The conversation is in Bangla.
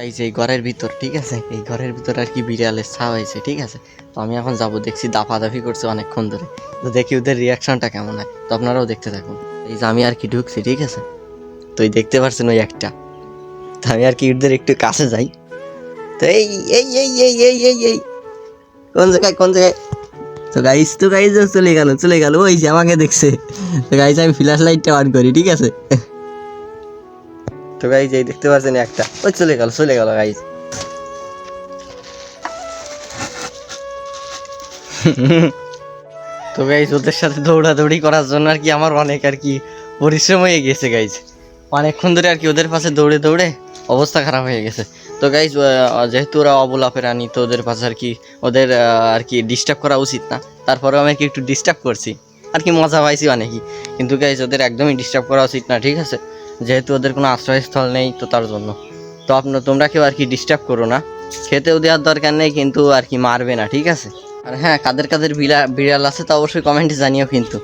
এই যে এই ঘরের ভিতর, ঠিক আছে, এই ঘরের ভিতর আর কি বিড়ালের ছা হয়েছে, ঠিক আছে। তো আমি এখন যাব, দেখছি দাফাদাফি করছে অনেকক্ষণ ধরে, তো দেখি ওদের রিয়াকশনটা কেমন হয়, তো আপনারাও দেখতে থাকুন। এই যে আমি আর কি ঢুকছি, ঠিক আছে, তো এই দেখতে পাচ্ছেন ওই একটা, তো আমি আর কি ওদের একটু কাছে যাই। তো এই এই এই এই এই এই এই কোন জায়গায় কোন জায়গায়, তো গাইজ চলে গেল ওই যে আমাকে দেখছে। তো গাইজ আমি ফ্ল্যাশ লাইটটা অন করি, ঠিক আছে। তো গাইজ এই দেখতে পাচ্ছেন একটা, ওই চলে গেল গাইজ। তো গাইজ ওদের সাথে দৌড়াদৌড়ি করার জন্য আর কি আমার অনেক আর কি পরিশ্রম হয়ে গেছে গাইজ, অনেকক্ষণ ধরে আর কি ওদের পাশে দৌড়ে দৌড়ে অবস্থা খারাপ হয়ে গেছে। তো গাইজ যেহেতু ওরা অবলা প্রাণী, তো ওদের পাশে আর কি ওদের আর কি ডিস্টার্ব করা উচিত না, তারপরেও আমি কি একটু ডিস্টার্ব করছি আর কি, মজা পাইছি অনেকই। কিন্তু গাইজ ওদের একদমই ডিস্টার্ব করা উচিত না, ঠিক আছে, যেহেতু ওদের কোনো আশ্রয়স্থল নেই, তো তার জন্য। তো তোমরা কেউ আর কি ডিস্টার্ব করো না, খেতেও দেওয়ার দরকার নেই, কিন্তু আর কি মারবে না, ঠিক আছে। আর হ্যাঁ, কাদের কাদের বিড়াল আছে তা অবশ্যই কমেন্টে জানিও কিন্তু।